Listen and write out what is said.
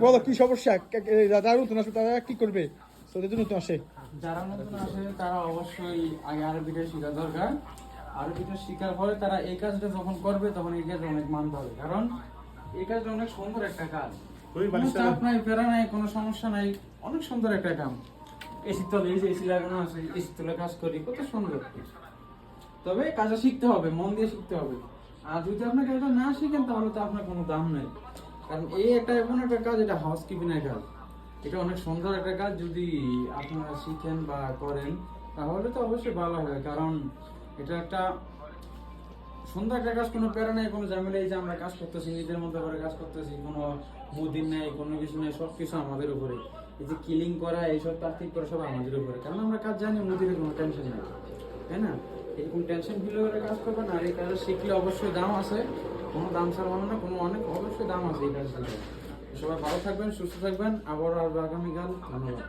বলো কি সমস্যা, যারা নতুন আসবে তারা কি করবে? ওদের জন্য নতুন আসে, যারা নতুন আসে তারা অবশ্যই আগে আরবিটা শেখা দরকার। আরবিটা শেখার পরে তারা এই কাজটা যখন করবে তখন এই কাজ অনেক মানতে হবে, কারণ এই কাজটা অনেক সুন্দর একটা কাজ। কোনো চাপ নাই, ফেরা নাই, কোনো সমস্যা নাই, অনেক সুন্দর একটা কাম। এসি তলে এসি লাগানো আছে, এসি তলে কাজ করি, কত সুন্দর। তবে কাজটা শিখতে হবে, মন দিয়ে শিখতে হবে। আর যদি আপনাকে এটা না শিখেন তাহলে তো আপনার কোনো দাম নেই, কারণ এই একটা এমন একটা কাজ, এটা হাউস কিপিং এর কাজ, এটা অনেক সুন্দর একটা কাজ। যদি আপনারা শিখেন বা করেন তাহলে তো অবশ্যই ভালো হবে, কারণ এটা একটা সুন্দর একটা কাজ, কোনো প্যারা নেই, কোনো ঝামেলা। এই যে আমরা কাজ করতেছি, নিজের মতো করে কাজ করতেছি, কোনো মুদির নেই, কোনো কিছু নেই, সব কিছু আমাদের উপরে। এই যে কিলিং করা, এইসব তার্কিক করা সব আমাদের উপরে, কারণ আমরা কাজ জানি, মুদির কোনো টেনশন নেই, তাই না? এরকম টেনশন ফিল করে কাজ করবেন। আর এই কাজটা শিখলে অবশ্যই দাম আছে, কোনো দাম ছাড়া হবে না, কোনো অনেক অবশ্যই দাম আছে এই কাজ শিখলে। সবাই ভালো থাকবেন, সুস্থ থাকবেন, আবার আসবো আগামীকাল। ধন্যবাদ।